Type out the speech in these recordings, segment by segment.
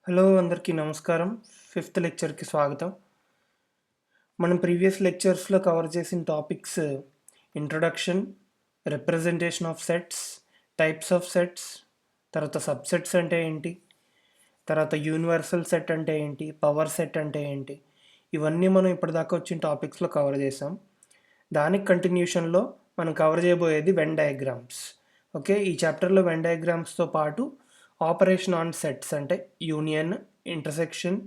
Hello అందరికీ నమస్కారం. Fifth లెక్చర్కి స్వాగతం. మనం ప్రీవియస్ లెక్చర్స్లో కవర్ చేసిన topics introduction, representation of sets, types of sets, తర్వాత సబ్సెట్స్ అంటే ఏంటి, తర్వాత యూనివర్సల్ సెట్ అంటే ఏంటి, పవర్ సెట్ అంటే ఏంటి, ఇవన్నీ మనం ఇప్పటిదాకా వచ్చిన టాపిక్స్లో కవర్ చేసాం. దానికి కంటిన్యూషన్లో మనం కవర్ చేయబోయేది వెన్ డయాగ్రామ్స్. ఓకే, ఈ చాప్టర్లో వెన్ డయాగ్రామ్స్తో పాటు ఆపరేషన్ ఆన్ సెట్స్ అంటే యూనియన్, ఇంటర్సెక్షన్,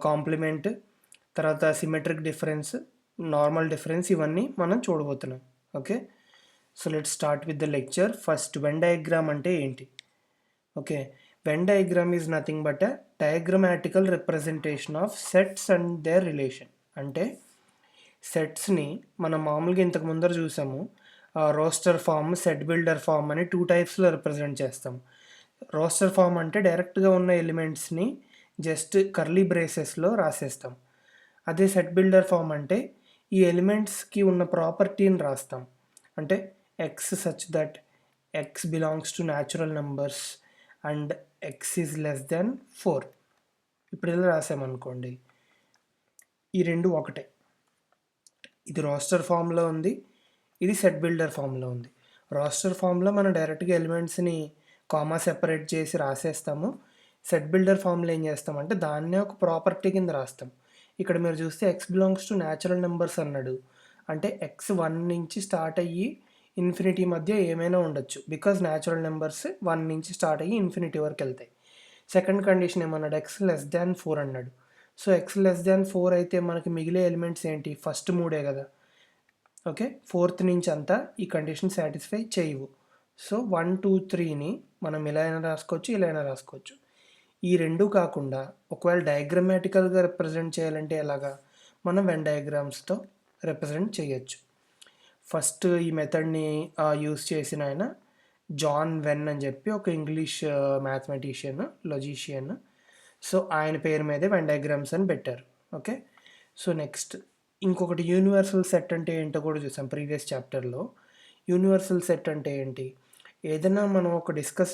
కాంప్లిమెంట్, తర్వాత సిమెట్రిక్ డిఫరెన్స్, నార్మల్ డిఫరెన్స్, ఇవన్నీ మనం చూడబోతున్నాం. Okay, so let start with the lecture. First Venn diagram అంటే ఏంటి? Okay, Venn diagram is nothing but a diagrammatical representation of sets and their relation. అంటే సెట్స్ని మనం మామూలుగా ఇంతకు ముందర చూసాము, roster form, set builder form అని టూ టైప్స్లో రిప్రజెంట్ చేస్తాం. రోస్టర్ ఫామ్ అంటే డైరెక్ట్గా ఉన్న ఎలిమెంట్స్ని జస్ట్ కర్లీ బ్రేసెస్లో రాసేస్తాం. అదే సెట్ బిల్డర్ ఫామ్ అంటే ఈ ఎలిమెంట్స్కి ఉన్న ప్రాపర్టీని రాస్తాం. అంటే X such that X belongs to natural numbers and X is less than 4. ఇప్పుడు ఇలా రాసామనుకోండి, ఈ రెండు ఒకటే. ఇది రోస్టర్ ఫామ్లో ఉంది, ఇది సెట్ బిల్డర్ ఫామ్లో ఉంది. రోస్టర్ ఫామ్లో మనం డైరెక్ట్గా ఎలిమెంట్స్ని కామా సెపరేట్ చేసి రాసేస్తాము. సెట్ బిల్డర్ ఫామ్లో ఏం చేస్తామంటే దాన్నే ఒక ప్రాపర్టీ కింద రాస్తాం. ఇక్కడ మీరు చూస్తే X belongs to natural numbers అన్నాడు, అంటే ఎక్స్ 1 నుంచి స్టార్ట్ అయ్యి ఇన్ఫినిటీ మధ్య ఏమైనా ఉండొచ్చు, బికాజ్ న్యాచురల్ నెంబర్స్ 1 నుంచి స్టార్ట్ అయ్యి ఇన్ఫినిటీ వరకు వెళ్తాయి. సెకండ్ కండిషన్ ఏమన్నాడు, ఎక్స్ లెస్ దాన్ 4 అన్నాడు. సో ఎక్స్ లెస్ దాన్ 4 అయితే మనకి మిగిలే ఎలిమెంట్స్ ఏంటి, ఫస్ట్ మూడే కదా. ఓకే, ఫోర్త్ నుంచి అంతా ఈ కండిషన్ సాటిస్ఫై చేయవు. సో 1, 2, 3ని మనం ఇలా అయినా రాసుకోవచ్చు, ఇలా అయినా రాసుకోవచ్చు. ఈ రెండు కాకుండా ఒకవేళ డయాగ్రమాటికల్గా రిప్రజెంట్ చేయాలంటే ఎలాగా, మనం వెన్ డయాగ్రామ్స్తో రిప్రజెంట్ చేయొచ్చు. ఫస్ట్ ఈ మెథడ్ని యూస్ చేసిన ఆయన జాన్ వెన్ అని చెప్పి ఒక ఇంగ్లీష్ మ్యాథమెటిషియన్, లొజిషియన్. సో ఆయన పేరు మీదే వెన్ డయాగ్రామ్స్ అని పెట్టారు. ఓకే, సో నెక్స్ట్ ఇంకొకటి యూనివర్సల్ సెట్ అంటే ఏంటో కూడా చూసాం ప్రీవియస్ చాప్టర్లో. యూనివర్సల్ సెట్ అంటే ఏంటి, ఏదైనా మనం ఒక డిస్కస్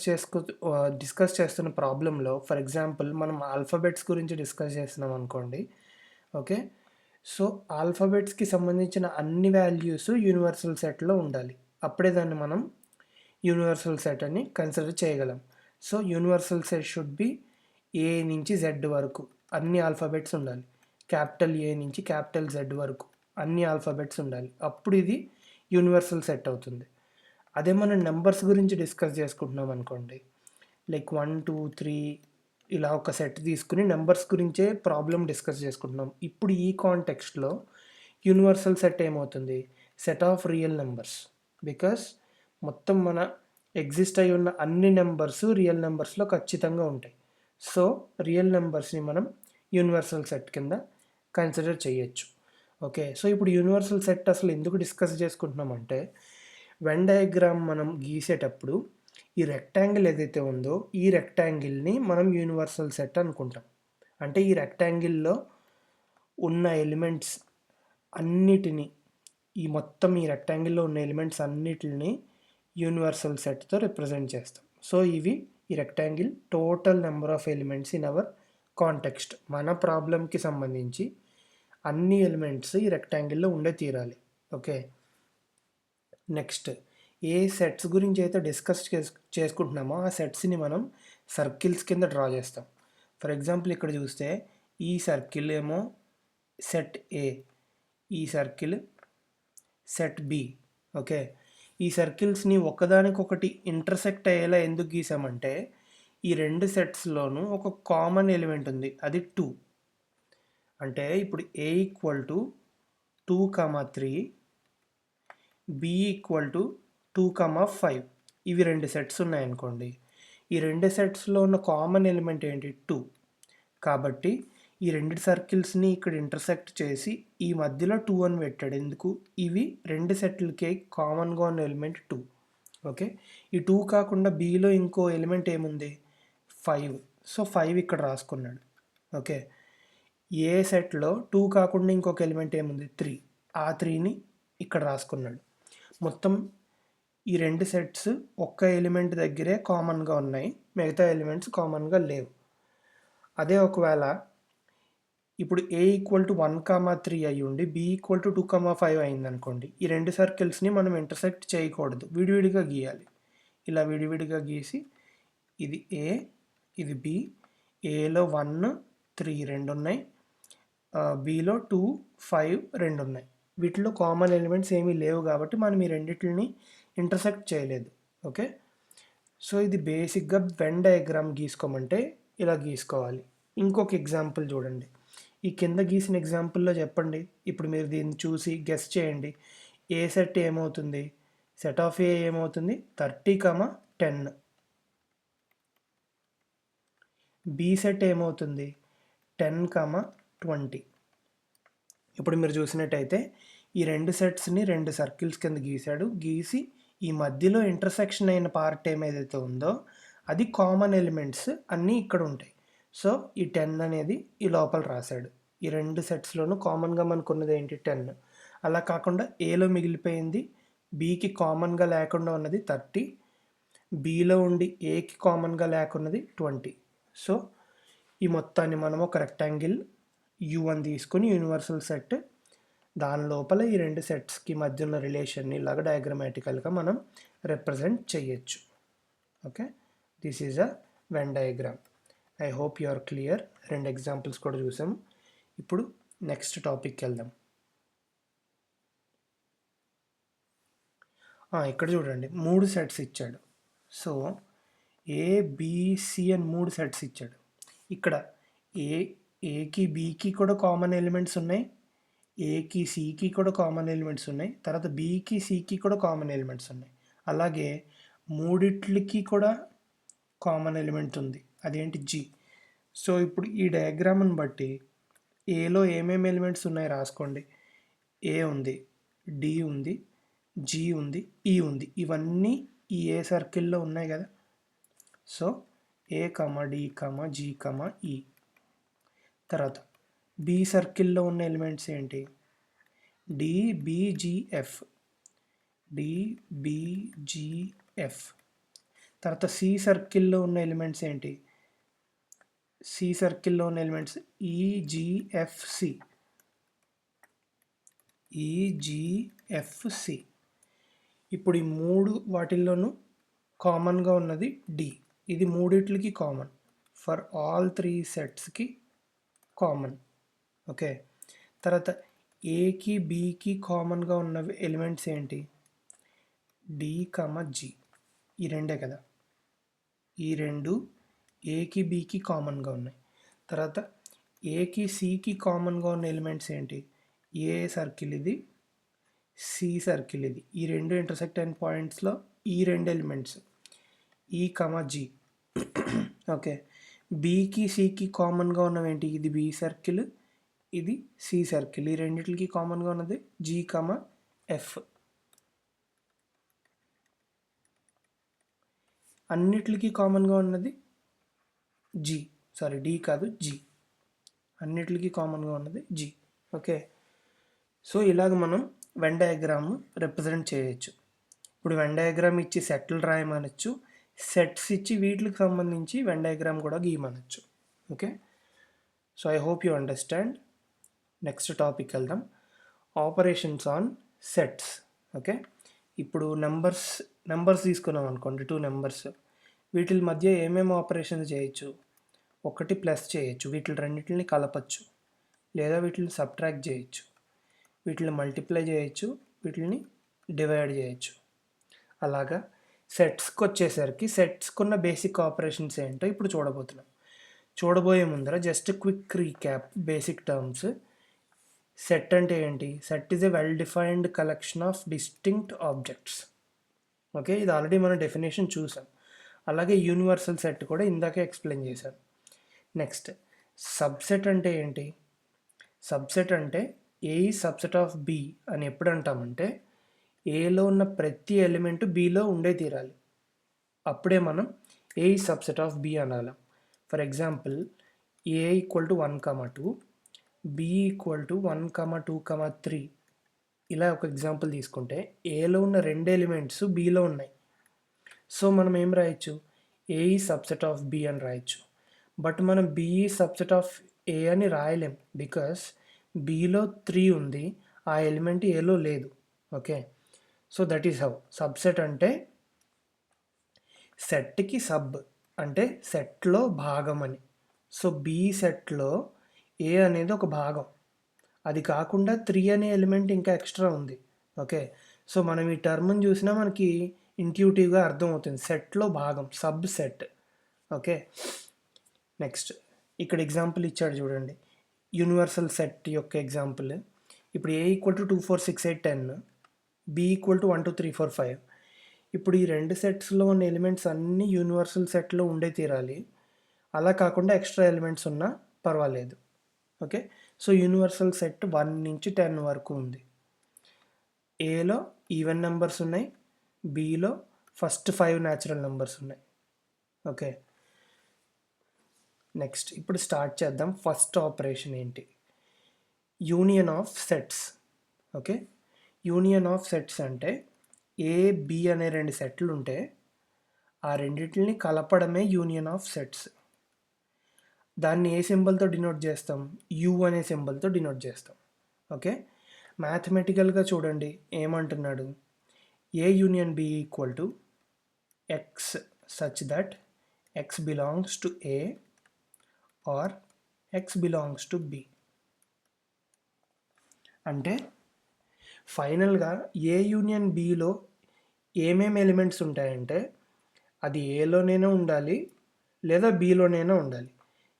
చేస్తున్న ప్రాబ్లంలో, ఫర్ ఎగ్జాంపుల్ మనం ఆల్ఫాబెట్స్ గురించి డిస్కస్ చేస్తున్నాం అనుకోండి. ఓకే, సో ఆల్ఫాబెట్స్కి సంబంధించిన అన్ని వాల్యూస్ యూనివర్సల్ సెట్లో ఉండాలి, అప్పుడే దాన్ని మనం యూనివర్సల్ సెట్ అని కన్సిడర్ చేయగలం. So universal set should be A నుంచి జెడ్ వరకు అన్ని ఆల్ఫాబెట్స్ ఉండాలి, క్యాపిటల్ ఏ నుంచి క్యాపిటల్ జెడ్ వరకు అన్ని ఆల్ఫాబెట్స్ ఉండాలి, అప్పుడు ఇది యూనివర్సల్ సెట్ అవుతుంది. అదే మనం నెంబర్స్ గురించి డిస్కస్ చేసుకుంటున్నాం అనుకోండి, లైక్ 1, 2, 3 ఇలా ఒక సెట్ తీసుకుని నెంబర్స్ గురించే ప్రాబ్లం డిస్కస్ చేసుకుంటున్నాం. ఇప్పుడు ఈ కాంటెక్స్ట్లో యూనివర్సల్ సెట్ ఏమవుతుంది, set of real numbers. Because మొత్తం మన ఎగ్జిస్ట్ అయి ఉన్న అన్ని నెంబర్స్ రియల్ నెంబర్స్లో ఖచ్చితంగా ఉంటాయి. సో రియల్ నెంబర్స్ని మనం యూనివర్సల్ సెట్ కింద కన్సిడర్ చేయొచ్చు. ఓకే, సో ఇప్పుడు యూనివర్సల్ సెట్ అసలు ఎందుకు డిస్కస్ చేసుకుంటున్నామంటే, వెన్ డయాగ్రామ్ మనం గీసేటప్పుడు ఈ రెక్టాంగిల్ ఏదైతే ఉందో ఈ రెక్టాంగిల్ని మనం యూనివర్సల్ సెట్ అనుకుంటాం. అంటే ఈ రెక్టాంగిల్లో ఉన్న ఎలిమెంట్స్ అన్నిటినీ, ఈ రెక్టాంగిల్లో ఉన్న ఎలిమెంట్స్ అన్నిటిని యూనివర్సల్ సెట్తో రిప్రజెంట్ చేస్తాం. సో ఇవి ఈ rectangle total number of elements in our context. మన ప్రాబ్లంకి సంబంధించి అన్ని ఎలిమెంట్స్ ఈ రెక్టాంగిల్లో ఉండే తీరాలి. ఓకే, నెక్స్ట్ ఏ సెట్స్ గురించి అయితే డిస్కస్ చేసుకుంటున్నామో ఆ సెట్స్ని మనం సర్కిల్స్ కింద డ్రా చేస్తాం. ఫర్ ఎగ్జాంపుల్ ఇక్కడ చూస్తే ఈ సర్కిల్ ఏమో సెట్ ఏ, ఈ సర్కిల్ సెట్ బి. ఓకే, ఈ సర్కిల్స్ని ఒకదానికొకటి ఇంటర్సెక్ట్ అయ్యేలా ఎందుకు గీసామంటే ఈ రెండు సెట్స్లోనూ ఒక కామన్ ఎలిమెంట్ ఉంది, అది 2. అంటే ఇప్పుడు A equal to 2, 3, B equal to 2, 5 ఇవి రెండు సెట్స్ ఉన్నాయనుకోండి. ఈ రెండు సెట్స్లో ఉన్న కామన్ ఎలిమెంట్ ఏంటి, 2. కాబట్టి ఈ రెండు సర్కిల్స్ని ఇక్కడ ఇంటర్సెక్ట్ చేసి ఈ మధ్యలో 2 అని పెట్టాడు. ఎందుకు, ఇవి రెండు సెట్లకి కామన్గా ఉన్న ఎలిమెంట్ 2. ఓకే, ఈ 2 కాకుండా బిలో ఇంకో ఎలిమెంట్ ఏముంది, 5. సో 5 ఇక్కడ రాసుకున్నాడు. ఓకే, ఏ సెట్లో 2 కాకుండా ఇంకొక ఎలిమెంట్ ఏముంది, 3. ఆ 3ని ఇక్కడ రాసుకున్నాడు. మొత్తం ఈ రెండు సెట్స్ ఒక్క ఎలిమెంట్ దగ్గరే కామన్గా ఉన్నాయి, మిగతా ఎలిమెంట్స్ కామన్గా లేవు. అదే ఒకవేళ ఇప్పుడు A = 1,3 అయ్యి ఉండి B = 2,5 అయిందనుకోండి, ఈ రెండు సర్కిల్స్ని మనం ఇంటర్సెక్ట్ చేయకూడదు, విడివిడిగా గీయాలి. ఇలా విడివిడిగా గీసి ఇది A, ఇది B, Aలో 1, 3 రెండు ఉన్నాయి, Bలో 2, 5 రెండు ఉన్నాయి. వీటిలో కామన్ ఎలిమెంట్స్ ఏమీ లేవు కాబట్టి మనం ఈ రెండిటిని ఇంటర్సెక్ట్ చేయలేదు. ఓకే, సో ఇది బేసిక్గా వెన్ డయాగ్రామ్ గీసుకోమంటే ఇలా గీసుకోవాలి. ఇంకొక ఎగ్జాంపుల్ చూడండి. ఈ కింద గీసిన ఎగ్జాంపుల్లో చెప్పండి. ఇప్పుడు మీరు దీన్ని చూసి గెస్ చేయండి. ఏ సెట్ ఏమవుతుంది? సెట్ ఆఫ్ ఏ ఏమవుతుంది? 30, 10. బి సెట్ ఏమవుతుంది? 10, 20. ఇప్పుడు మీరు చూసినట్టయితే ఈ రెండు సెట్స్ని రెండు సర్కిల్స్ కింద గీశాడు. గీసి ఈ మధ్యలో ఇంటర్సెక్షన్ అయిన పార్ట్ ఏదైతే ఉందో అది కామన్ ఎలిమెంట్స్ అన్నీ ఇక్కడ ఉంటాయి. సో ఈ 10 అనేది ఈ లోపల రాశాడు. ఈ రెండు సెట్స్లోనూ కామన్గా మనకు ఉన్నది ఏంటి? 10. అలా కాకుండా ఏలో మిగిలిపోయింది, బీకి కామన్గా లేకుండా ఉన్నది 30, బీలో ఉండి ఏకి కామన్గా లేకున్నది 20. సో ఈ మొత్తాన్ని మనం ఒక రెక్టాంగిల్ U1 తీసుకొని యూనివర్సల్ సెట్, దాని లోపల ఈ రెండు సెట్స్కి మధ్య ఉన్న రిలేషన్ని ఇలాగ డయాగ్రమాటికల్గా మనం రిప్రజెంట్ చేయొచ్చు. Okay, this is a Venn diagram. I hope you are clear. రెండు ఎగ్జాంపుల్స్ కూడా చూసాము. ఇప్పుడు నెక్స్ట్ టాపిక్కి వెళ్దాం. ఇక్కడ చూడండి, 3 సెట్స్ ఇచ్చాడు. సో ఏబిసి అని 3 సెట్స్ ఇచ్చాడు. ఇక్కడ ఏకి బీకి కూడా కామన్ ఎలిమెంట్స్ ఉన్నాయి, ఏకి సికి కూడా కామన్ ఎలిమెంట్స్ ఉన్నాయి, తర్వాత బీకి సికి కూడా కామన్ ఎలిమెంట్స్ ఉన్నాయి. అలాగే మూడిట్లకి కూడా కామన్ ఎలిమెంట్ ఉంది, అదేంటి? జీ. సో ఇప్పుడు ఈ డయాగ్రామ్ని బట్టి ఏలో ఏమేమి ఎలిమెంట్స్ ఉన్నాయి రాసుకోండి. ఏ ఉంది, డి ఉంది, జీ ఉంది, ఈ ఉంది. ఇవన్నీ ఈ ఏ సర్కిల్లో ఉన్నాయి కదా. సో ఏ, డి, జీ, ఈ. తర్వాత బి సర్కిల్లో ఉన్న ఎలిమెంట్స్ ఏంటి? డిబిజిఎఫ్, డిబిజిఎఫ్. తర్వాత సి సర్కిల్లో ఉన్న ఎలిమెంట్స్ ఏంటి? సి సర్కిల్లో ఉన్న ఎలిమెంట్స్ ఈజిఎఫ్సి, ఈజిఎఫ్సి. ఇప్పుడు ఈ 3 వాటిల్లోనూ కామన్గా ఉన్నది డి. ఇది మూడిట్లకి కామన్, ఫర్ ఆల్ 3 సెట్స్కి కామన్. ఓకే, తర్వాత ఏకి బీకి కామన్గా ఉన్న ఎలిమెంట్స్ ఏంటి? D, G. ఈ రెండే కదా. ఈ రెండు ఏకి బీకి కామన్గా ఉన్నాయి. తర్వాత ఏకి సికి కామన్గా ఉన్న ఎలిమెంట్స్ ఏంటి? ఏ సర్కిల్ ఇది, సి సర్కిల్ ఇది. ఈ రెండు ఇంటర్సెక్ట్ అయిన పాయింట్స్లో ఈ రెండు ఎలిమెంట్స్ ఈ, జీ. ఓకే, బీకి సికి కామన్గా ఉన్నవి ఏంటి? ఇది బి సర్కిల్, ఇది సి సర్కిల్. ఈ రెండింటికి కామన్గా ఉన్నది జీ, ఎఫ్. అన్నిటికీ కామన్గా ఉన్నది జీ, సారీ డి కాదు, జీ. అన్నిటికీ కామన్గా ఉన్నది జీ. ఓకే, సో ఇలాగ మనం వెన్ డయాగ్రామ్ రిప్రజెంట్ చేయొచ్చు. ఇప్పుడు వెన్ డయాగ్రామ్ ఇచ్చి సెట్లు రాయమనొచ్చు, సెట్స్ ఇచ్చి వీటికి సంబంధించి వెన్ డయాగ్రామ్ కూడా గీయమనొచ్చు. Okay, so I hope you understand. Next topic వెళ్దాం, ఆపరేషన్స్ ఆన్ సెట్స్. ఓకే, ఇప్పుడు నెంబర్స్ తీసుకున్నాం అనుకోండి, 2 నెంబర్స్. వీటి మధ్య ఏమేమి ఆపరేషన్స్ చేయొచ్చు? ఒకటి ప్లస్ చేయొచ్చు, వీటిని రెండింటిని కలపచ్చు, లేదా వీటిని సబ్ట్రాక్ట్ చేయొచ్చు, వీటిని మల్టిప్లై చేయొచ్చు, వీటిని డివైడ్ చేయొచ్చు. అలాగా సెట్స్కి వచ్చేసరికి సెట్స్కున్న బేసిక్ ఆపరేషన్స్ ఏంటో ఇప్పుడు చూడబోతున్నాం. చూడబోయే ముందర just quick recap, basic terms. Set అంటే ఏంటి? Set is a well defined collection of distinct objects. Okay, ఇది ఆల్రెడీ మనం డెఫినేషన్ చూసాం. అలాగే యూనివర్సల్ సెట్ కూడా ఇందాకే ఎక్స్ప్లెయిన్ చేశాను. నెక్స్ట్, సబ్సెట్ అంటే ఏంటి? సబ్సెట్ అంటే ఏ సబ్సెట్ ఆఫ్ బి అని ఎప్పుడు అంటామంటే ఏలో ఉన్న ప్రతి ఎలిమెంట్ బిలో ఉండే తీరాలి, అప్పుడే మనం ఏ సబ్సెట్ ఆఫ్ బి అనాలి. For example, A = 1, 2, B = 1, 2, 3. ఇలా ఒక ఎగ్జాంపుల్ తీసుకుంటే ఏలో ఉన్న రెండు ఎలిమెంట్స్ బిలో ఉన్నాయి. సో మనం ఏం రాయొచ్చు? ఏ సబ్సెట్ ఆఫ్ బి అని రాయొచ్చు. బట్ మనం బి సబ్సెట్ ఆఫ్ ఏ అని రాయలేం, బికాస్ బిలో 3 ఉంది, ఆ ఎలిమెంట్ ఏలో లేదు. Okay, so that is how subset అంటే సెట్కి సబ్ అంటే సెట్లో భాగం అని. సో బి సెట్లో ఏ అనేది ఒక భాగం, అది కాకుండా 3 అనే ఎలిమెంట్ ఇంకా ఎక్స్ట్రా ఉంది. ఓకే, సో మనం ఈ టర్మ్ని చూసినా మనకి ఇంట్యూటివ్గా అర్థమవుతుంది, సెట్లో భాగం, సబ్ సెట్. ఓకే, నెక్స్ట్ ఇక్కడ ఎగ్జాంపుల్ ఇచ్చాడు చూడండి, యూనివర్సల్ సెట్ యొక్క ఎగ్జాంపుల్. ఇప్పుడు A equal to 2 4 6 8 10, B equal to 1 2 3 4 5. ఇప్పుడు ఈ రెండు సెట్స్లో ఉన్న ఎలిమెంట్స్ అన్నీ యూనివర్సల్ సెట్లో ఉండే తీరాలి, అలా కాకుండా ఎక్స్ట్రా ఎలిమెంట్స్ ఉన్నా పర్వాలేదు. ఓకే, సో యూనివర్సల్ సెట్ 1 నుంచి 10 వరకు ఉంది. ఏలో ఈవెన్ నెంబర్స్ ఉన్నాయి, బిలో ఫస్ట్ 5 న్యాచురల్ నెంబర్స్ ఉన్నాయి. ఓకే, నెక్స్ట్ ఇప్పుడు స్టార్ట్ చేద్దాం. ఫస్ట్ ఆపరేషన్ ఏంటి? Union of sets. Okay, union of sets అంటే ఏ బి అనే రెండు సెట్లు ఉంటే ఆ రెండింటిని కలపడమే యూనియన్ ఆఫ్ సెట్స్. దాన్ని ఏ సింబల్తో డినోట్ చేస్తాం? యు అనే సింబల్తో డినోట్ చేస్తాం. ఓకే, మ్యాథమెటికల్గా చూడండి ఏమంటున్నాడు, A union B equal to X such that X belongs to A or X belongs to B. అంటే ఫైనల్గా ఏ యూనియన్ బిలో ఏమేమి ఎలిమెంట్స్ ఉంటాయంటే అది ఏలోనైనా ఉండాలి లేదా బిలోనైనా ఉండాలి.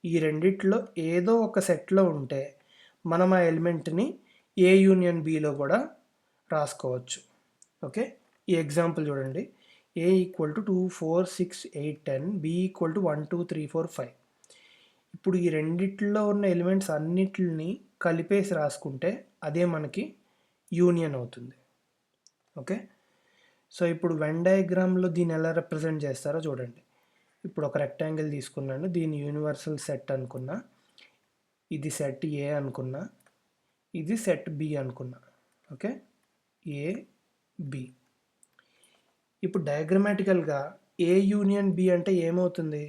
ఈ రెండిట్లో ఏదో ఒక సెట్లో ఉంటే మనం ఆ ఎలిమెంట్ని ఏ యూనియన్ బిలో కూడా రాసుకోవచ్చు. ఓకే, ఈ ఎగ్జాంపుల్ చూడండి, A equal to 2 4 6 8 10, B equal to 1 2 3 4 5. ఇప్పుడు ఈ రెండిట్లో ఉన్న ఎలిమెంట్స్ అన్నిటిని కలిపేసి రాసుకుంటే అదే మనకి యూనియన్ అవుతుంది. ఓకే, సో ఇప్పుడు వెన్ డయాగ్రామ్లో దీన్ని ఎలా రిప్రజెంట్ చేస్తారో చూడండి. ఇప్పుడు ఒక రెక్టాంగిల్ తీసుకున్నాను, దీన్ని యూనివర్సల్ సెట్ అనుకున్నా, ఇది సెట్ ఏ అనుకున్నా, ఇది సెట్ బి అనుకున్నా. Okay, A B. ఇప్పుడు డయాగ్రమాటికల్గా ఏ యూనియన్ బి అంటే ఏమవుతుంది?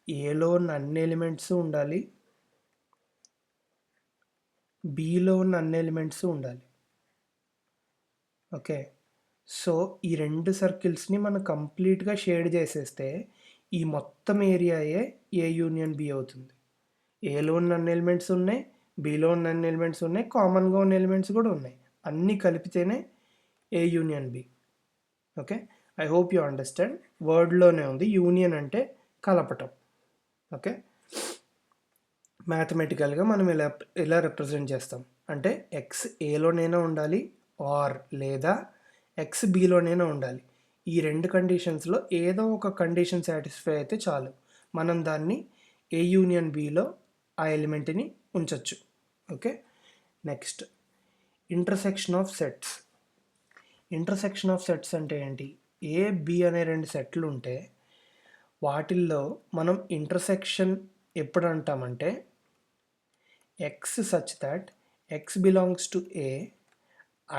ఏలో ఉన్న అన్ని ఎలిమెంట్స్ ఉండాలి, బిలో ఉన్న అన్ని ఎలిమెంట్స్ ఉండాలి. ఓకే, సో ఈ రెండు సర్కిల్స్ని మనం కంప్లీట్గా షేడ్ చేసేస్తే ఈ మొత్తం ఏరియాయే ఏ యూనియన్ బి అవుతుంది. ఏలో ఉన్న అన్ని ఎలిమెంట్స్ ఉన్నాయి, బిలో ఉన్న అన్ని ఎలిమెంట్స్ ఉన్నాయి, కామన్గా ఉన్న ఎలిమెంట్స్ కూడా ఉన్నాయి, అన్నీ కలిపితేనే A union B. Okay, I hope you understand. వర్డ్లోనే ఉంది, యూనియన్ అంటే కలపటం. ఓకే, మ్యాథమెటికల్గా మనం ఎలా రిప్రజెంట్ చేస్తాం అంటే ఎక్స్ ఏలోనైనా ఉండాలి ఆర్ లేదా ఎక్స్ బిలోనైనా ఉండాలి. ఈ రెండు కండిషన్స్లో ఏదో ఒక కండిషన్ సాటిస్ఫై అయితే చాలు, మనం దాన్ని ఏ యూనియన్ బిలో ఆ ఎలిమెంట్ని ఉంచవచ్చు. Okay, next intersection of sets. Intersection of sets అంటే ఏంటి? ఏ బి అనే రెండు సెట్లు ఉంటే వాటిల్లో మనం ఇంటర్సెక్షన్ ఎప్పుడు అంటామంటే X such that X belongs to A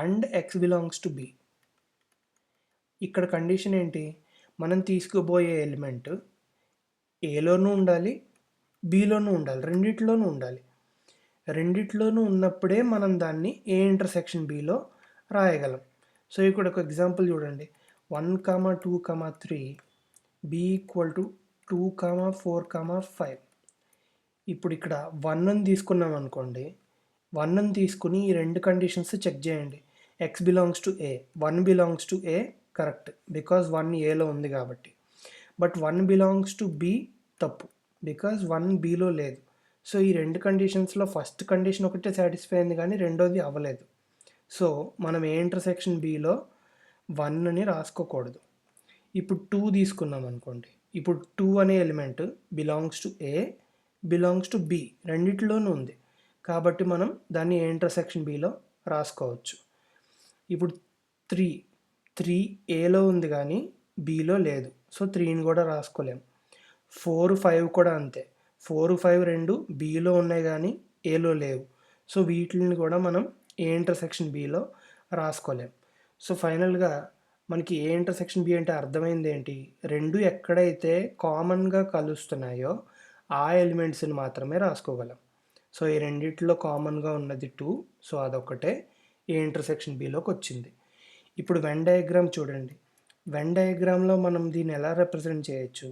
and X belongs to B. ఇక్కడ కండిషన్ ఏంటి? మనం తీసుకోబోయే ఎలిమెంట్ ఏలోనూ ఉండాలి, బిలోనూ ఉండాలి, రెండిట్లోనూ ఉండాలి. రెండిట్లోనూ ఉన్నప్పుడే మనం దాన్ని ఏ ఇంటర్సెక్షన్ బిలో రాయగలం. సో ఇక్కడ ఒక ఎగ్జాంపుల్ చూడండి, 1 2 3 బి ఈక్వల్ టు 2 4 5. ఇప్పుడు ఇక్కడ 1 తీసుకున్నాం అనుకోండి, 1 తీసుకుని ఈ రెండు కండిషన్స్ చెక్ చేయండి. X belongs to A, 1 belongs to A correct, because 1 ఏలో ఉంది కాబట్టి. బట్ 1 బిలాంగ్స్ టు బి తప్పు, బికాజ్ 1 బిలో లేదు. సో ఈ రెండు కండిషన్స్లో ఫస్ట్ కండిషన్ ఒకటే సాటిస్ఫై అయింది కానీ రెండోది అవ్వలేదు. సో మనం ఏ ఇంటర్సెక్షన్ బిలో 1ని రాసుకోకూడదు. ఇప్పుడు 2 తీసుకున్నాం అనుకోండి, ఇప్పుడు 2 అనే element belongs to A, belongs to B, రెండిట్లోనూ ఉంది కాబట్టి మనం దాన్ని ఏ ఇంటర్సెక్షన్ బిలో రాసుకోవచ్చు. ఇప్పుడు 3 ఏలో ఉంది కానీ బిలో లేదు, సో 3ని కూడా రాసుకోలేం. 4 5 కూడా అంతే, 4 5 రెండు బిలో ఉన్నాయి కానీ ఏలో లేవు, సో వీటిని కూడా మనం ఏ ఇంటర్సెక్షన్ బిలో రాసుకోలేం. సో ఫైనల్గా మనకి ఏ ఇంటర్సెక్షన్ బి అంటే అర్థమైంది ఏంటి? రెండు ఎక్కడైతే కామన్గా కలుస్తున్నాయో ఆ ఎలిమెంట్స్ని మాత్రమే రాసుకోగలం. సో ఈ రెండిట్లో కామన్గా ఉన్నది 2, సో అదొక్కటే ఏ ఇంటర్సెక్షన్ బిలోకి వచ్చింది. ఇప్పుడు వెన్ డయాగ్రామ్ చూడండి. వెన్ డయాగ్రామ్లో మనం దీన్ని ఎలా రిప్రజెంట్ చేయొచ్చు?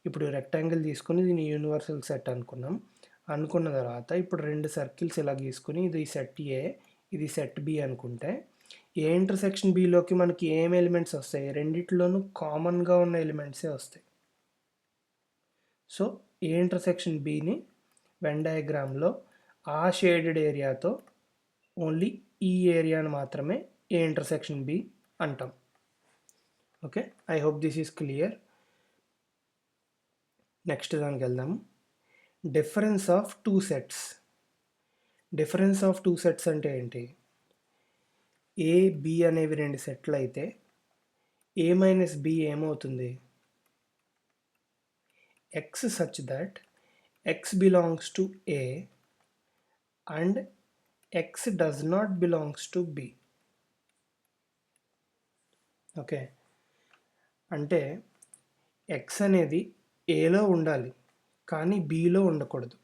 ఇప్పుడు రెక్టాంగిల్ తీసుకుని దీన్ని యూనివర్సల్ సెట్ అనుకున్న తర్వాత ఇప్పుడు 2 సర్కిల్స్ ఇలా గీసుకుని ఇది సెట్ ఏ, ఇది సెట్ బి అనుకుంటే ఏ ఇంటర్సెక్షన్ బిలోకి మనకి ఏం ఎలిమెంట్స్ వస్తాయి? రెండిట్లోనూ కామన్గా ఉన్న ఎలిమెంట్సే వస్తాయి. సో ఏ ఇంటర్సెక్షన్ బిని వెన్ డయాగ్రామ్లో ఆ షేడెడ్ ఏరియాతో ఓన్లీ ఈ ఏరియాను మాత్రమే ఏ ఇంటర్సెక్షన్ బి అంటాం. Okay, I hope this is clear. Next దానికి వెళ్దాము. Difference of two sets. Difference of two sets అంటే ఏంటి? ఏ బి అనేవి 2 సెట్లు అయితే ఏ మైనస్ బి ఏమవుతుంది? X such that X belongs to A and X does not belongs to B. Okay, అంటే X అనేది ఏలో ఉండాలి కానీ బిలో ఉండకూడదు.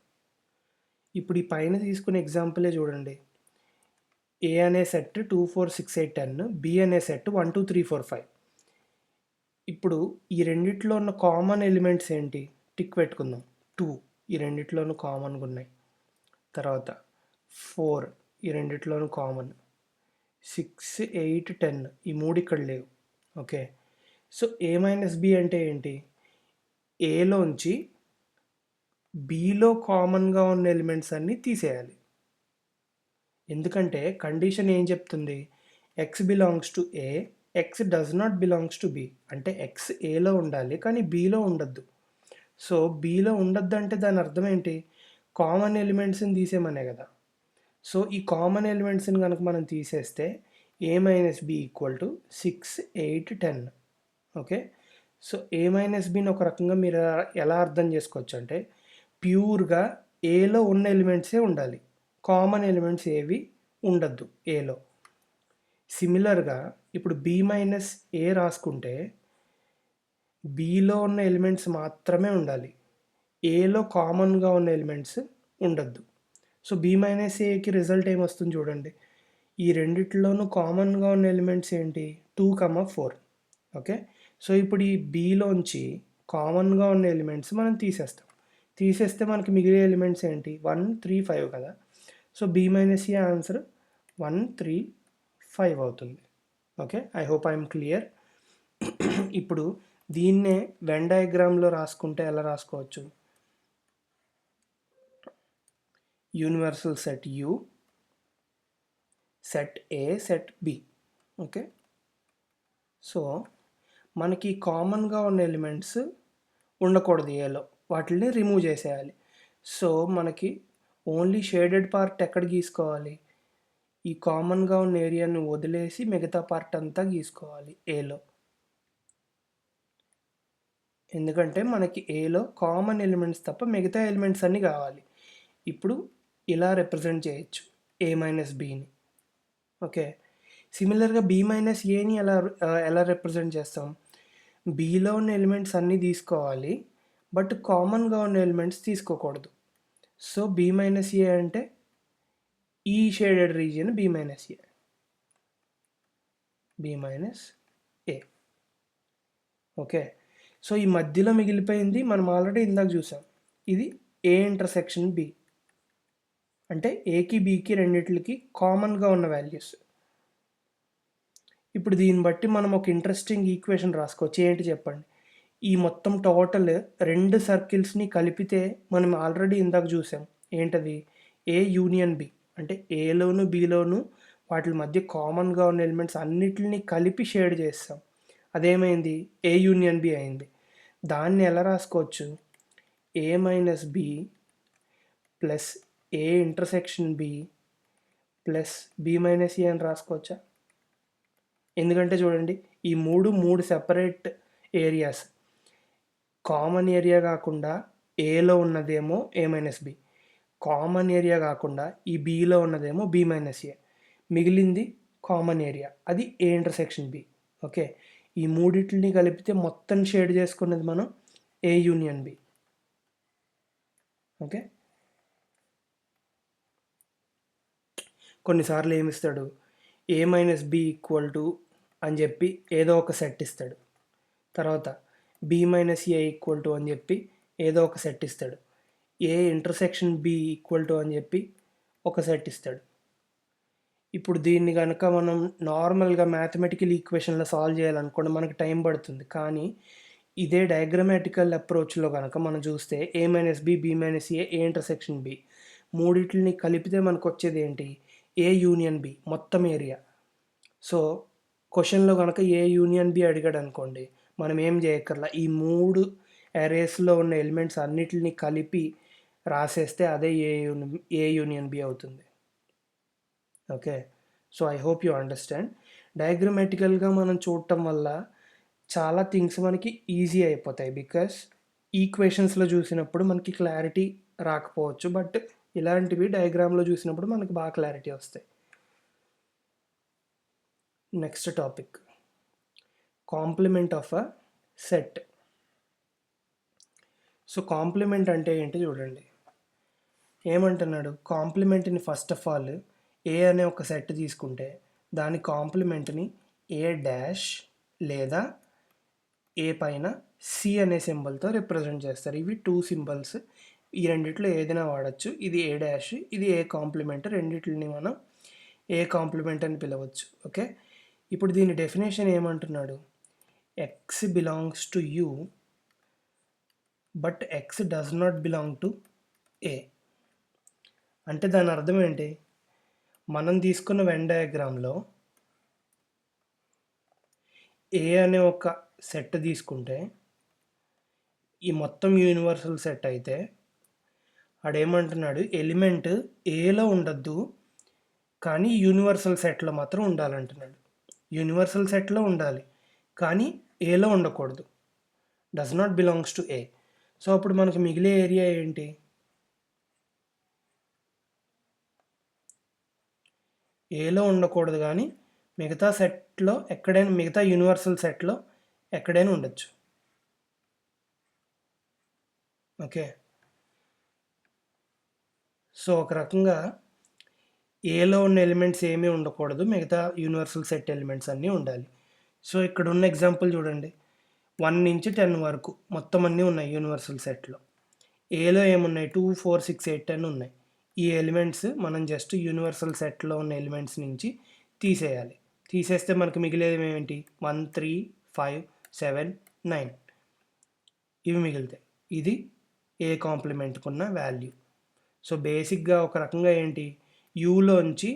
ఇప్పుడు ఈ పైన తీసుకునే ఎగ్జాంపులే చూడండి. ఏ అనే సెట్ 2 4 6 8 10, బి అనే సెట్ 1 2 3 4 5. ఇప్పుడు ఈ రెండిట్లో ఉన్న కామన్ ఎలిమెంట్స్ ఏంటి? టిక్ పెట్టుకుందాం. 2 ఈ రెండిట్లోనూ కామన్గా ఉన్నాయి. తర్వాత 4 ఈ రెండిట్లోనూ కామన్. 6 8 10 ఈ 3 ఇక్కడ లేవు. Okay, so A minus B అంటే ఏంటి? ఏలోంచి బిలో కామన్గా ఉన్న ఎలిమెంట్స్ అన్నీ తీసేయాలి. ఎందుకంటే కండిషన్ ఏం చెప్తుంది? X belongs to A, X does not belongs to B. అంటే ఎక్స్ ఏలో ఉండాలి కానీ బిలో ఉండద్దు. సో బిలో ఉండద్దు అంటే దాని అర్థం ఏంటి? కామన్ ఎలిమెంట్స్ని తీసేమనే కదా. సో ఈ కామన్ ఎలిమెంట్స్ని కనుక మనం తీసేస్తే A minus B equal to 6 8 10. Okay, so A minus బిని ఒక రకంగా మీరు ఎలా అర్థం చేసుకోవచ్చు అంటే ప్యూర్గా ఏలో ఉన్న ఎలిమెంట్సే ఉండాలి, కామన్ ఎలిమెంట్స్ ఏవి ఉండద్దు ఏలో. సిమిలర్గా ఇప్పుడు బి మైనస్ ఏ రాసుకుంటే బిలో ఉన్న ఎలిమెంట్స్ మాత్రమే ఉండాలి, ఏలో కామన్గా ఉన్న ఎలిమెంట్స్ ఉండద్దు. సో బి మైనస్ ఏకి రిజల్ట్ ఏమొస్తుంది చూడండి. ఈ రెండిట్లోనూ కామన్గా ఉన్న ఎలిమెంట్స్ ఏంటి? 2 4. ఓకే, సో ఇప్పుడు ఈ బిలోంచి కామన్గా ఉన్న ఎలిమెంట్స్ మనం తీసేస్తే మనకి మిగిలే ఎలిమెంట్స్ ఏంటి? 1 3 5 కదా. So B minus A answer 1 3 5 అవుతుంది. Okay, I hope I'm clear. ఇప్పుడు దీన్నే వెన్ డయాగ్రామ్లో రాసుకుంటే ఎలా రాసుకోవచ్చు? Universal set U, set A, set B. Okay, so మనకి కామన్గా ఉన్న ఎలిమెంట్స్ ఉండకూడదు ఏలో, వాటిని రిమూవ్ చేసేయాలి. సో మనకి ఓన్లీ షేడెడ్ పార్ట్ ఎక్కడ గీసుకోవాలి? ఈ కామన్గా ఉన్న ఏరియాని వదిలేసి మిగతా పార్ట్ అంతా గీసుకోవాలి ఏలో. ఎందుకంటే మనకి ఏలో కామన్ ఎలిమెంట్స్ తప్ప మిగతా ఎలిమెంట్స్ అన్నీ కావాలి. ఇప్పుడు ఇలా రిప్రజెంట్ చేయొచ్చు ఏ మైనస్ బిని. ఓకే, సిమిలర్గా బి మైనస్ ఏని ఎలా రిప్రజెంట్ చేస్తాం? బిలో ఉన్న ఎలిమెంట్స్ అన్నీ తీసుకోవాలి బట్ కామన్గా ఉన్న ఎలిమెంట్స్ తీసుకోకూడదు. సో బి మైనస్ ఏ అంటే ఈ షేడెడ్ రీజియన్ బి మైనస్ ఏ, బి మైనస్ ఏ. ఓకే, సో ఈ మధ్యలో మిగిలిపోయింది మనం ఆల్రెడీ ఇందాక చూసాం, ఇది ఏ ఇంటర్సెక్షన్ బి. అంటే ఏకి బికి రెండిట్లకి కామన్గా ఉన్న వాల్యూస్. ఇప్పుడు దీన్ని బట్టి మనం ఒక ఇంట్రెస్టింగ్ ఈక్వేషన్ రాసుకోవచ్చు. ఏంటి చెప్పండి? ఈ మొత్తం టోటల్ 2 సర్కిల్స్ని కలిపితే మనం ఆల్రెడీ ఇందాక చూసాం. ఏంటది? ఏ యూనియన్ బి. అంటే ఏలోను బిలోను వాటి మధ్య కామన్గా ఉన్న ఎలిమెంట్స్ అన్నిటిని కలిపి షేడ్ చేస్తాం. అదేమైంది? ఏ యూనియన్ బి అయింది. దాన్ని ఎలా రాసుకోవచ్చు? A minus B plus A intersection B plus B minus A అని రాసుకోవచ్చా? ఎందుకంటే చూడండి, ఈ మూడు సెపరేట్ ఏరియాస్. కామన్ ఏరియా కాకుండా ఏలో ఉన్నదేమో ఏ మైనస్ బి, కామన్ ఏరియా కాకుండా ఈ బిలో ఉన్నదేమో బి మైనస్ ఏ, మిగిలింది కామన్ ఏరియా, అది ఏ ఇంటర్సెక్షన్ బి. ఓకే, ఈ మూడిటిని కలిపితే మొత్తం షేడ్ చేసుకున్నది మనం ఏ యూనియన్ బి. ఓకే, కొన్నిసార్లు ఏమిస్తాడు, A minus B equal to అని చెప్పి ఏదో ఒక సెట్ ఇస్తాడు. తర్వాత B minus A equal to అని చెప్పి ఏదో ఒక సెట్ ఇస్తాడు. A intersection B equal to అని చెప్పి ఒక సెట్ ఇస్తాడు. ఇప్పుడు దీన్ని కనుక మనం నార్మల్గా మ్యాథమెటికల్ ఈక్వేషన్లో సాల్వ్ చేయాలనుకోండి మనకి టైం పడుతుంది. కానీ ఇదే డయాగ్రమాటికల్ అప్రోచ్లో కనుక మనం చూస్తే A minus B, B minus A, A intersection B, మూడిటిని కలిపితే మనకు వచ్చేది ఏంటి, ఏ యూనియన్ బి మొత్తం ఏరియా. సో క్వశ్చన్లో కనుక ఏ యూనియన్ బి అడిగాడు అనుకోండి, మనం ఏం చేయక్కర్లా, ఈ 3 అరేస్లో ఉన్న ఎలిమెంట్స్ అన్నిటిని కలిపి రాసేస్తే అదే ఏ యూనియన్ బి అవుతుంది. Okay, so I hope you understand. డయాగ్రమాటికల్గా మనం చూడటం వల్ల చాలా థింగ్స్ మనకి ఈజీ అయిపోతాయి. బికాస్ ఈక్వేషన్స్లో చూసినప్పుడు మనకి క్లారిటీ రాకపోవచ్చు, బట్ ఇలాంటివి డయాగ్రామ్లో చూసినప్పుడు మనకి బాగా క్లారిటీ వస్తాయి. Next topic, complement of a set. So complement అంటే ఏంటి చూడండి. ఏమంటున్నాడు, కాంప్లిమెంట్ని ఫస్ట్ ఆఫ్ ఆల్ ఏ అనే ఒక సెట్ తీసుకుంటే దాని కాంప్లిమెంట్ని ఏ డాష్ లేదా ఏ పైన సి అనే సింబల్తో రిప్రజెంట్ చేస్తారు. ఇవి 2 సింబల్స్, ఈ రెండిట్లో ఏదైనా వాడచ్చు. ఇది ఏ డాష్, ఇది ఏ కాంప్లిమెంట్, రెండిటిని మనం ఏ కాంప్లిమెంట్ అని పిలవచ్చు. ఓకే, ఇప్పుడు దీని డెఫినేషన్ ఏమంటున్నాడు, X belongs to U but X does not belong to A. అంటే దాని అర్థం ఏంటి, మనం తీసుకున్న వెన్ డయాగ్రామ్లో ఏ అనే ఒక సెట్ తీసుకుంటే ఈ మొత్తం యూనివర్సల్ సెట్ అయితే ఆడేమంటున్నాడు, ఎలిమెంట్ ఏలో ఉండద్దు కానీ యూనివర్సల్ సెట్లో మాత్రం ఉండాలంటున్నాడు. యూనివర్సల్ సెట్లో ఉండాలి కానీ ఏలో ఉండకూడదు, does not belongs to A. So అప్పుడు మనకు మిగిలే ఏరియా ఏంటి, ఏలో ఉండకూడదు కానీ మిగతా సెట్లో ఎక్కడైనా, మిగతా యూనివర్సల్ సెట్లో ఎక్కడైనా ఉండొచ్చు. ఓకే, సో ఒక రకంగా ఏలో ఉన్న ఎలిమెంట్స్ ఏమీ ఉండకూడదు, మిగతా యూనివర్సల్ సెట్ ఎలిమెంట్స్ అన్నీ ఉండాలి. సో ఇక్కడ ఉన్న ఎగ్జాంపుల్ చూడండి, 1 నుంచి 10 వరకు మొత్తం అన్నీ ఉన్నాయి యూనివర్సల్ సెట్లో. ఏలో ఏమున్నాయి, 2, 4, 6, 8, 10 ఉన్నాయి. ఈ ఎలిమెంట్స్ మనం జస్ట్ యూనివర్సల్ సెట్లో ఉన్న ఎలిమెంట్స్ నుంచి తీసేయాలి. తీసేస్తే మనకు మిగిలేది ఏంటి, 1, 3, 5, 7, 9 ఇవి మిగులుతాయి. ఇది ఏ కాంప్లిమెంట్కి ఉన్న వాల్యూ. సో బేసిక్గా ఒక రకంగా ఏంటి, యూలోంచి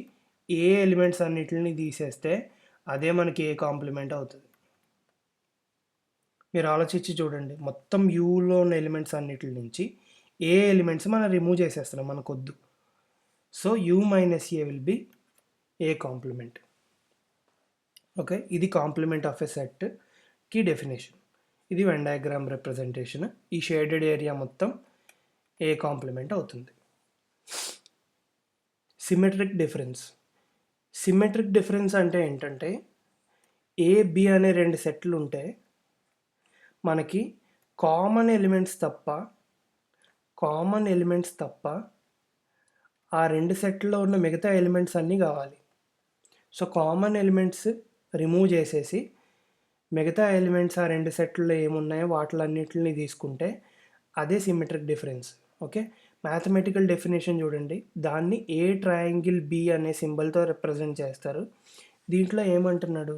ఏ ఎలిమెంట్స్ అన్నిటిని తీసేస్తే అదే మనకి ఏ కాంప్లిమెంట్ అవుతుంది. మీరు ఆలోచించి చూడండి, మొత్తం యూలో ఉన్న ఎలిమెంట్స్ అన్నిటి నుంచి ఏ ఎలిమెంట్స్ మనం రిమూవ్ చేసేస్తున్నాం మనకొద్దు. So U minus A will be A complement. Okay, ఇది కాంప్లిమెంట్ ఆఫ్ ఎ సెట్కి డెఫినేషన్. ఇది వెన్ డయాగ్రామ్ రిప్రజెంటేషన్. ఈ షేడెడ్ ఏరియా మొత్తం ఏ కాంప్లిమెంట్ అవుతుంది. Symmetric difference. సిమెట్రిక్ డిఫరెన్స్ అంటే ఏంటంటే, ఏ బి అనే 2 సెట్లు ఉంటే మనకి కామన్ ఎలిమెంట్స్ తప్ప ఆ 2 సెట్లో ఉన్న మిగతా ఎలిమెంట్స్ అన్నీ కావాలి. సో కామన్ ఎలిమెంట్స్ రిమూవ్ చేసేసి మిగతా ఎలిమెంట్స్ ఆ 2 సెట్లో ఏమున్నాయో వాటిలన్నిటిని తీసుకుంటే అదే symmetric difference. Okay, mathematical definition చూడండి, దాన్ని ఏ ట్రయాంగిల్ బి అనే సింబల్తో రిప్రజెంట్ చేస్తారు. దీంట్లో ఏమంటున్నాడు,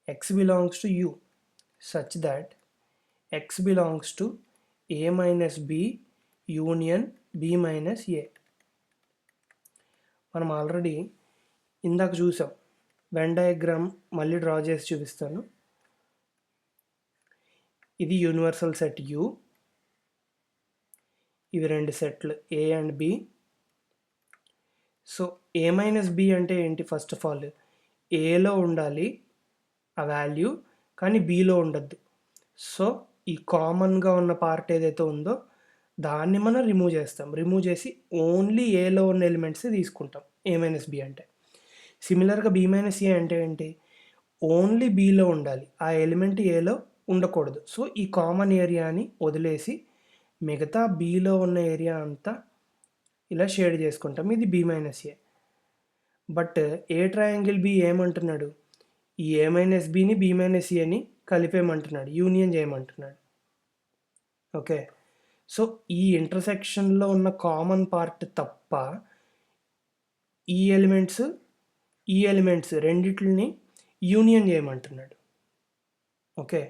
X belongs to U such that X belongs to A minus B union B minus A. మనం ఆల్రెడీ ఇందాక చూసాం. వెన్ డయాగ్రామ్ మళ్ళీ డ్రా చేసి చూపిస్తాను. ఇది యూనివర్సల్ సెట్ యూ, ఇవి 2 సెట్లు A and B. So A minus B అంటే ఏంటి, ఫస్ట్ ఆఫ్ ఆల్ ఏలో ఉండాలి ఆ వాల్యూ కానీ బిలో ఉండద్దు. సో ఈ కామన్గా ఉన్న పార్ట్ ఏదైతే ఉందో దాన్ని మనం రిమూవ్ చేస్తాం. రిమూవ్ చేసి ఓన్లీ ఏలో ఉన్న ఎలిమెంట్స్ తీసుకుంటాం ఏ మైనస్ బి అంటే. సిమిలర్గా బి మైనస్ ఏ అంటే ఏంటి, ఓన్లీ బిలో ఉండాలి, ఆ ఎలిమెంట్ ఏలో ఉండకూడదు. సో ఈ కామన్ ఏరియాని వదిలేసి మిగతా బీలో ఉన్న ఏరియా అంతా ఇలా షేడ్ చేసుకుంటాం. ఇది B minus A. But A triangle B ఏమంటున్నాడు, ఈ ఏ మైనస్ బిని బి మైనస్ ఏని కలిపేయమంటున్నాడు, యూనియన్ చేయమంటున్నాడు. ఓకే, సో ఈ ఇంటర్సెక్షన్లో ఉన్న కామన్ పార్ట్ తప్ప ఈ ఎలిమెంట్స్ రెండిటిని యూనియన్ చేయమంటున్నాడు. ఓకే,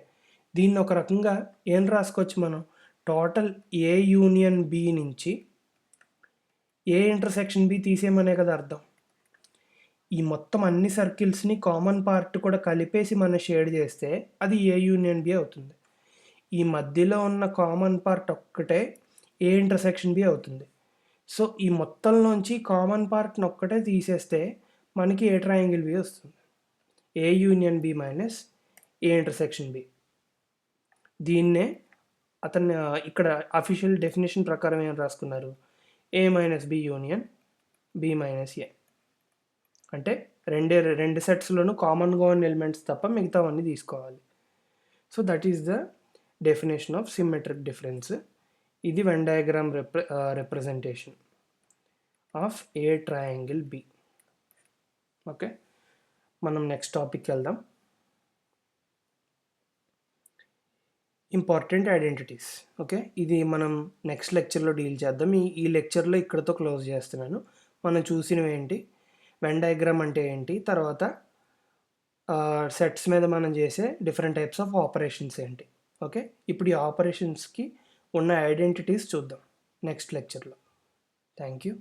దీన్ని ఒక రకంగా ఏం రాసుకోవచ్చు మనం, టోటల్ ఏ యూనియన్ బి నుంచి ఏ ఇంటర్సెక్షన్ బి తీసేయమనే కదా అర్థం. ఈ మొత్తం అన్ని సర్కిల్స్ని కామన్ పార్ట్ కూడా కలిపేసి మనం షేడ్ చేస్తే అది ఏ యూనియన్ బి అవుతుంది. ఈ మధ్యలో ఉన్న కామన్ పార్ట్ ఒక్కటే ఏ ఇంటర్సెక్షన్ బి అవుతుంది. సో ఈ మొత్తంలోంచి కామన్ పార్ట్ని ఒక్కటే తీసేస్తే మనకి ఏ ట్రయాంగిల్ బి వస్తుంది, A union B minus A intersection B. దీన్నే అతన్ని ఇక్కడ అఫీషియల్ డెఫినేషన్ ప్రకారం ఏం రాసుకున్నారు, A minus B union B minus A. అంటే రెండు సెట్స్లోనూ కామన్గా ఉన్న ఎలిమెంట్స్ తప్ప మిగతావన్నీ తీసుకోవాలి. So that is the definition of symmetric difference. ఇది Venn diagram representation of A triangle B. Okay, మనం నెక్స్ట్ టాపిక్కి వెళ్దాం. Important identities. ఓకే, ఇది మనం నెక్స్ట్ లెక్చర్లో డీల్ చేద్దాం. ఈ లెక్చర్లో ఇక్కడతో క్లోజ్ చేస్తున్నాను. మనం చూసినవి ఏంటి, వెన్ డయాగ్రామ్ అంటే ఏంటి, తర్వాత సెట్స్ మీద మనం చేసే డిఫరెంట్ టైప్స్ ఆఫ్ ఆపరేషన్స్ ఏంటి. ఓకే, ఇప్పుడు ఈ ఆపరేషన్స్కి ఉన్న ఐడెంటిటీస్ చూద్దాం నెక్స్ట్ లెక్చర్లో. Thank you.